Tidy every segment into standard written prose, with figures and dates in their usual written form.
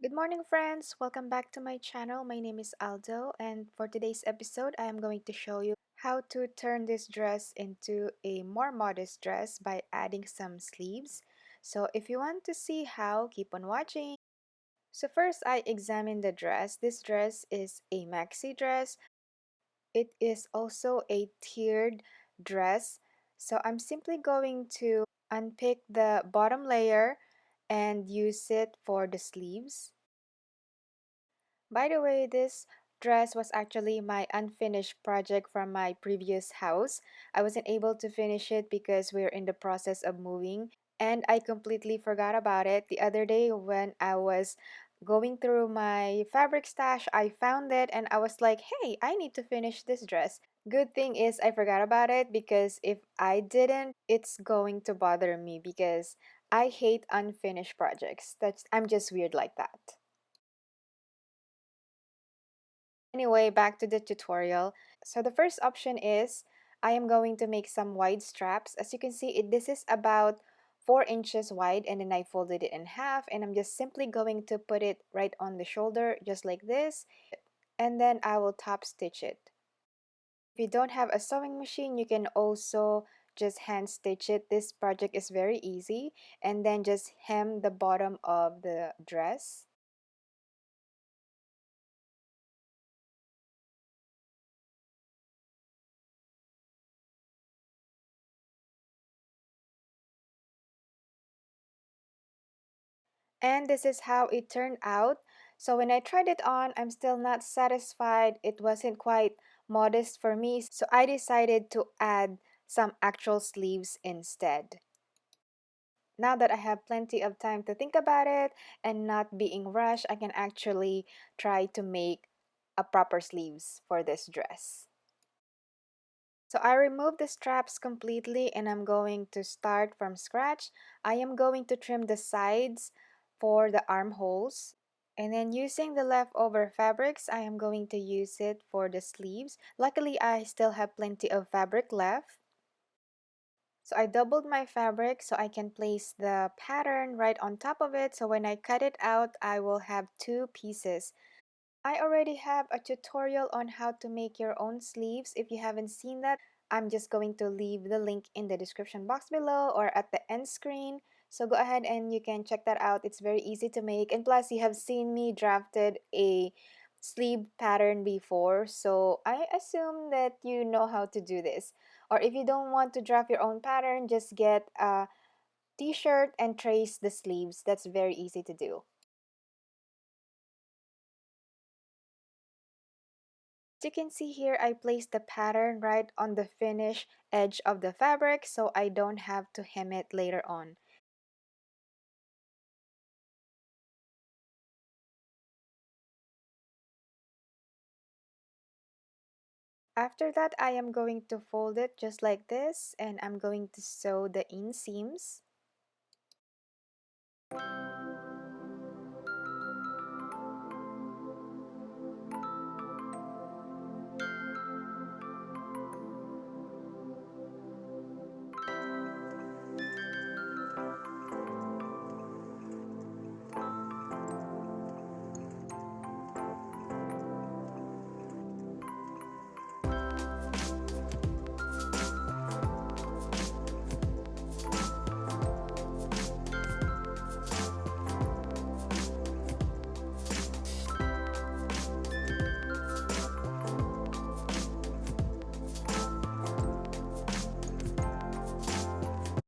Good morning, friends. Welcome back to my channel. My name is Aldo, and for today's episode, I am going to show you how to turn this dress into a more modest dress by adding some sleeves. So, if you want to see how, keep on watching. So, first, I examine the dress. This dress is a maxi dress. It is also a tiered dress. So, I'm simply going to unpick the bottom layer and use it for the sleeves. By the way, this dress was actually my unfinished project from my previous house. I wasn't able to finish it because we're in the process of moving, and I completely forgot about it. The other day when I was going through my fabric stash, I found it and I was like, hey, I need to finish this dress. Good thing is I forgot about it because if I didn't, it's going to bother me because I hate unfinished projects. I'm just weird like that. Anyway, back to the tutorial. So the first option is I am going to make some wide straps. As you can see, this is about 4 inches wide, and then I folded it in half, and I'm just simply going to put it right on the shoulder just like this, and then I will top stitch it. If you don't have a sewing machine, you can also just hand stitch it. This project is very easy, and then just hem the bottom of the dress. And this is how it turned out. So when I tried it on, I'm still not satisfied. It wasn't quite modest for me, so I decided to add some actual sleeves instead. Now that I have plenty of time to think about it and not being rushed, I can actually try to make a proper sleeves for this dress. So I removed the straps completely and I'm going to start from scratch. I am going to trim the sides for the armholes. And then using the leftover fabrics, I am going to use it for the sleeves. Luckily, I still have plenty of fabric left. So I doubled my fabric so I can place the pattern right on top of it. So when I cut it out, I will have two pieces. I already have a tutorial on how to make your own sleeves. If you haven't seen that, I'm just going to leave the link in the description box below or at the end screen. So go ahead and you can check that out. It's very easy to make. And plus, you have seen me drafted a sleeve pattern before. So I assume that you know how to do this. Or if you don't want to draft your own pattern, just get a t-shirt and trace the sleeves. That's very easy to do. As you can see here, I placed the pattern right on the finish edge of the fabric so I don't have to hem it later on. After that, I am going to fold it just like this and I'm going to sew the inseams.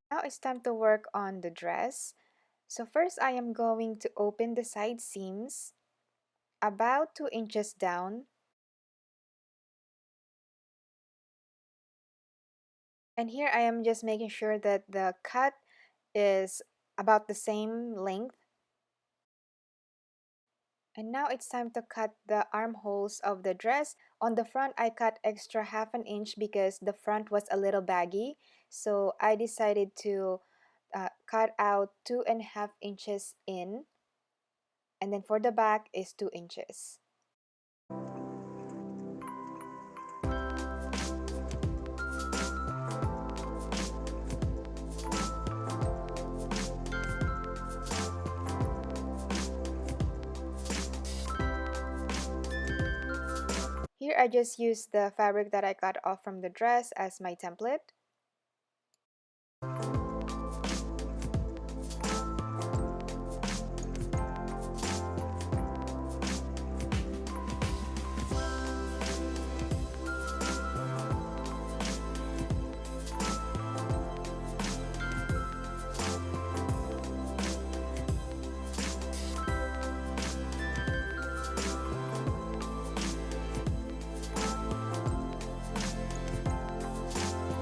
Now it's time to work on the dress. So first I am going to open the side seams about 2 inches down. And here I am just making sure that the cut is about the same length. And now it's time to cut the armholes of the dress. On the front, I cut extra half an inch because the front was a little baggy. So I decided to cut out 2.5 inches in. And then for the back is 2 inches. I just use the fabric that I cut off from the dress as my template.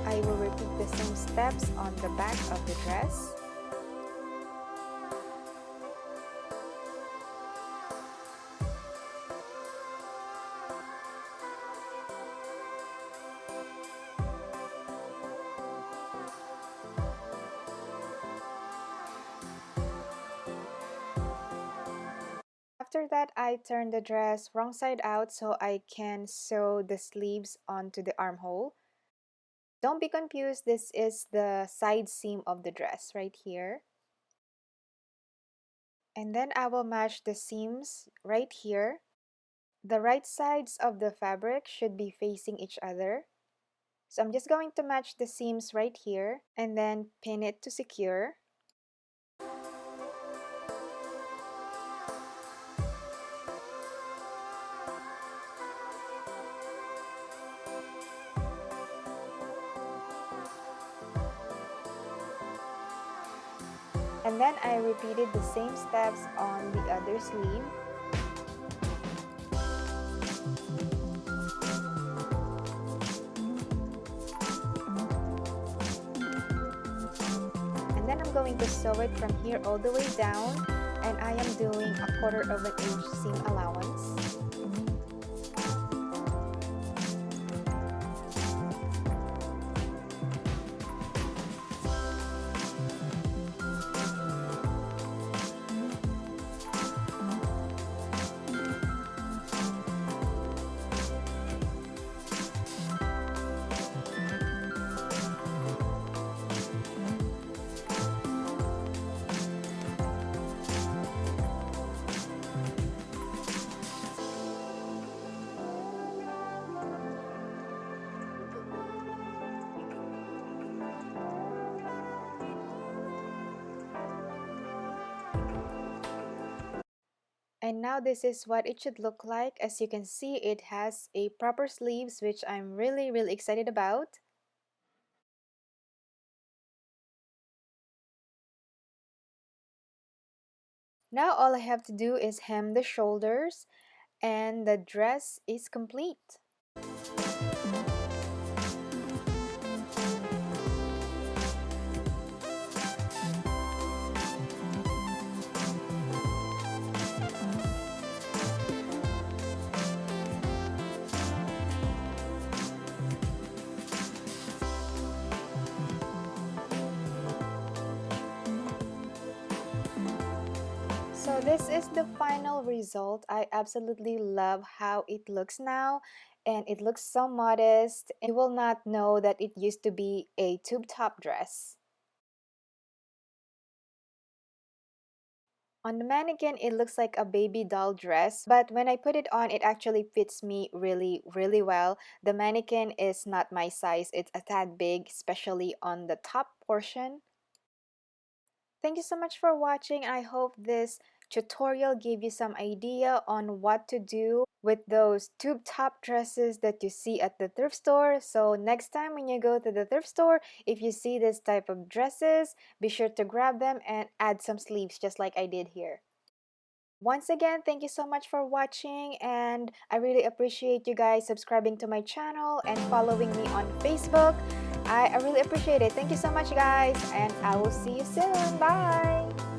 I will repeat the same steps on the back of the dress. After that, I turn the dress wrong side out so I can sew the sleeves onto the armhole. Don't be confused, this is the side seam of the dress right here. And then I will match the seams right here. The right sides of the fabric should be facing each other. So I'm just going to match the seams right here and then pin it to secure. And then I repeated the same steps on the other sleeve. And then I'm going to sew it from here all the way down, and I am doing 1/4 of an inch seam allowance. And now this is what it should look like. As you can see, it has a proper sleeves, which I'm really excited about. Now all I have to do is hem the shoulders and the dress is complete. So this is the final result. I absolutely love how it looks now, and it looks so modest. You will not know that it used to be a tube top dress. On the mannequin, it looks like a baby doll dress, but when I put it on, it actually fits me really well. The mannequin is not my size. It's a tad big, especially on the top portion. Thank you so much for watching. I hope this tutorial gave you some idea on what to do with those tube top dresses that you see at the thrift store. So next time when you go to the thrift store, if you see this type of dresses, be sure to grab them and add some sleeves just like I did here. Once again, thank you so much for watching, and I really appreciate you guys subscribing to my channel and following me on Facebook. I really appreciate it. Thank you so much, guys, and I will see you soon. Bye!